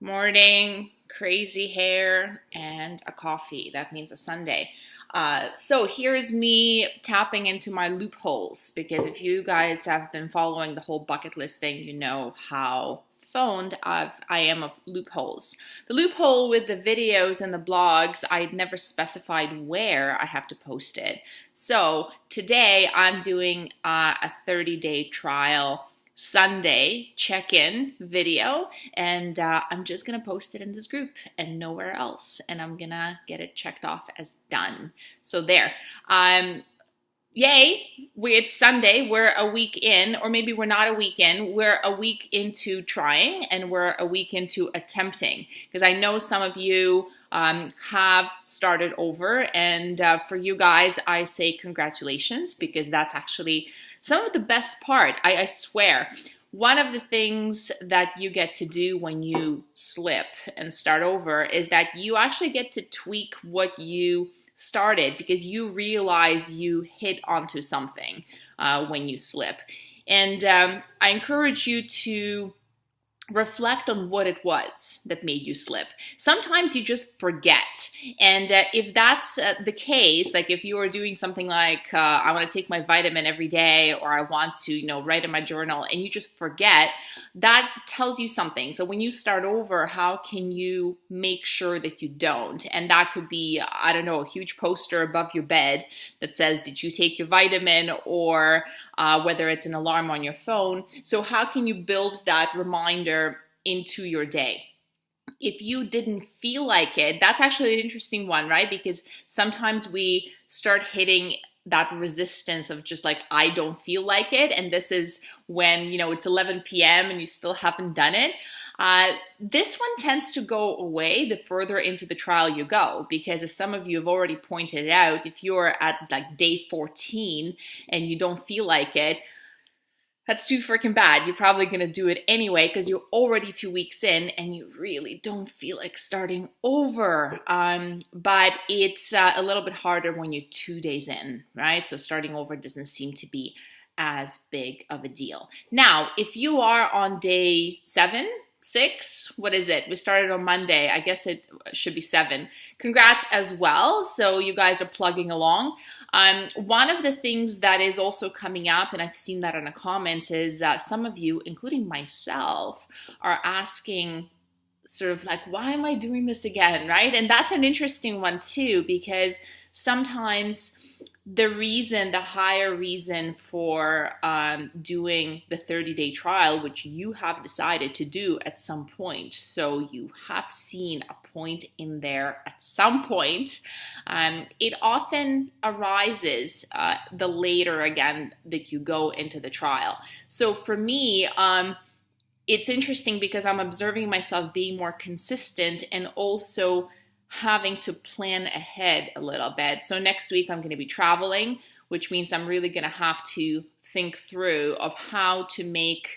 Morning, crazy hair, and a coffee. That means a Sunday. So here's me tapping into my loopholes because if you guys have been following the whole bucket list thing, you know how I am of loopholes. The loophole with the videos and the blogs, I'd never specified where I have to post it. So today I'm doing a 30-day trial Sunday check-in video, and I'm just gonna post it in this group and nowhere else, and I'm gonna get it checked off as done. So there. Yay, it's Sunday, we're a week in, or maybe we're not a week in, we're a week into trying and we're a week into attempting, because I know some of you have started over, and for you guys I say congratulations, because that's actually some of the best part. I swear, one of the things that you get to do when you slip and start over is that you actually get to tweak what you started, because you realize you hit onto something when you slip. And I encourage you to reflect on what it was that made you slip. Sometimes you just forget. And if that's the case, like if you are doing something like, I want to take my vitamin every day, or I want to, write in my journal, and you just forget, that tells you something. So when you start over, how can you make sure that you don't? And that could be, I don't know, a huge poster above your bed that says, did you take your vitamin? Or whether it's an alarm on your phone. So how can you build that reminder into your day? If you didn't feel like it, that's actually an interesting one, right? Because sometimes we start hitting that resistance of just like, I don't feel like it. And this is when, it's 11 p.m. and you still haven't done it. This one tends to go away the further into the trial you go, because as some of you have already pointed out, if you're at like day 14 and you don't feel like it, that's too freaking bad. You're probably going to do it anyway because you're already 2 weeks in and you really don't feel like starting over. But it's a little bit harder when you're 2 days in, right? So starting over doesn't seem to be as big of a deal. Now, if you are on day 7, 6, what is it? We started on Monday. I guess it should be 7. Congrats as well. So you guys are plugging along. One of the things that is also coming up, and I've seen that in the comments, is some of you, including myself, are asking sort of like, why am I doing this again, right? And that's an interesting one too, because sometimes the higher reason for doing the 30-day trial, which you have decided to do at some point, so you have seen a point in there at some point, it often arises the later again that you go into the trial. So for me, it's interesting because I'm observing myself being more consistent and also having to plan ahead a little bit. So next week I'm going to be traveling, which means I'm really going to have to think through of how to make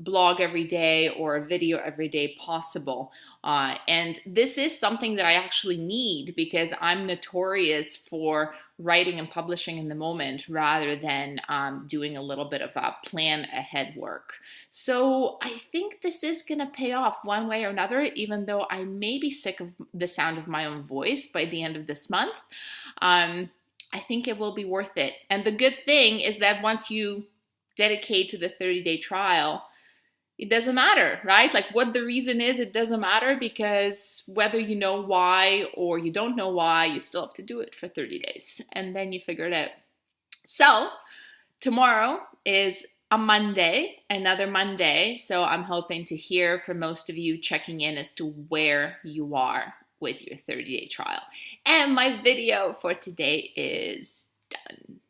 blog every day or a video every day possible. And this is something that I actually need, because I'm notorious for writing and publishing in the moment rather than doing a little bit of a plan ahead work. So I think this is going to pay off one way or another, even though I may be sick of the sound of my own voice by the end of this month. I think it will be worth it. And the good thing is that once you dedicate to the 30-day trial, it doesn't matter, right? Like what the reason is, it doesn't matter, because whether you know why or you don't know why, you still have to do it for 30 days and then you figure it out. So tomorrow is a Monday, another Monday. So I'm hoping to hear from most of you checking in as to where you are with your 30-day trial. And my video for today is done.